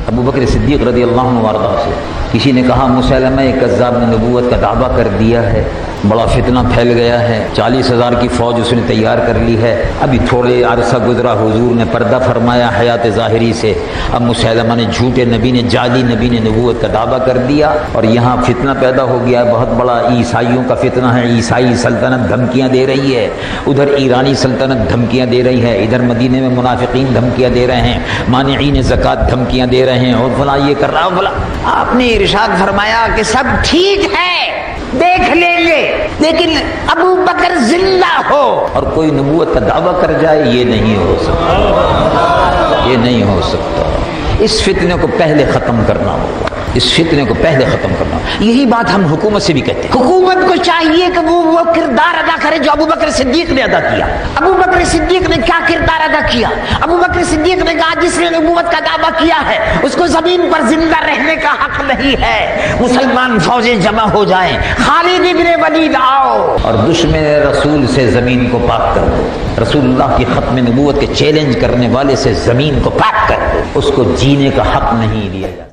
ابو بکر صدیق رضی اللہ عنہ وارضہ سے کسی نے کہا مسیلمہ کذاب نے نبوت کا دعویٰ کر دیا ہے، بڑا فتنہ پھیل گیا ہے، 40,000 کی فوج اس نے تیار کر لی ہے، ابھی تھوڑے عرصہ گزرا حضور نے پردہ فرمایا حیات ظاہری سے، اب مسیلمہ نے جھوٹے نبی نے جعلی نبی نے نبوت کا دعویٰ کر دیا اور یہاں فتنہ پیدا ہو گیا ہے، بہت بڑا عیسائیوں کا فتنہ ہے، عیسائی سلطنت دھمکیاں دے رہی ہے، ادھر ایرانی سلطنت دھمکیاں دے رہی ہے، ادھر مدینے میں منافقین دھمکیاں دے رہے ہیں، مانعین زکوٰۃ دھمکیاں دے رہے ہیں، اور فلاں یہ کر رہا فلاں۔ آپ نے ارشاد فرمایا کہ سب ٹھیک ہے دیکھ لیں گے، لیکن ابو بکر زندہ ہو اور کوئی نبوت کا دعویٰ کر جائے یہ نہیں ہو سکتا، یہ نہیں ہو سکتا۔ اس فتنے کو پہلے ختم کرنا ہوگا، اس فتنے کو پہلے ختم کرنا۔ یہی بات ہم حکومت سے بھی کہتے ہیں، حکومت کو چاہیے کہ وہ کردار ادا کرے جو ابو بکر صدیق نے ادا کیا۔ ابو بکر صدیق نے کیا کردار ادا کیا؟ ابو بکر صدیق نے کہا جس نے نبوت کا دعویٰ کیا ہے اس کو زمین پر زندہ رہنے کا حق نہیں ہے، مسلمان فوجیں جمع ہو جائیں، خالد ابن ولید آؤ اور دشمن رسول سے زمین کو پاک کر دو، رسول اللہ کی ختم نبوت کے چیلنج کرنے والے سے زمین کو پاک کر دو، اس کو جینے کا حق نہیں دیا جاتا۔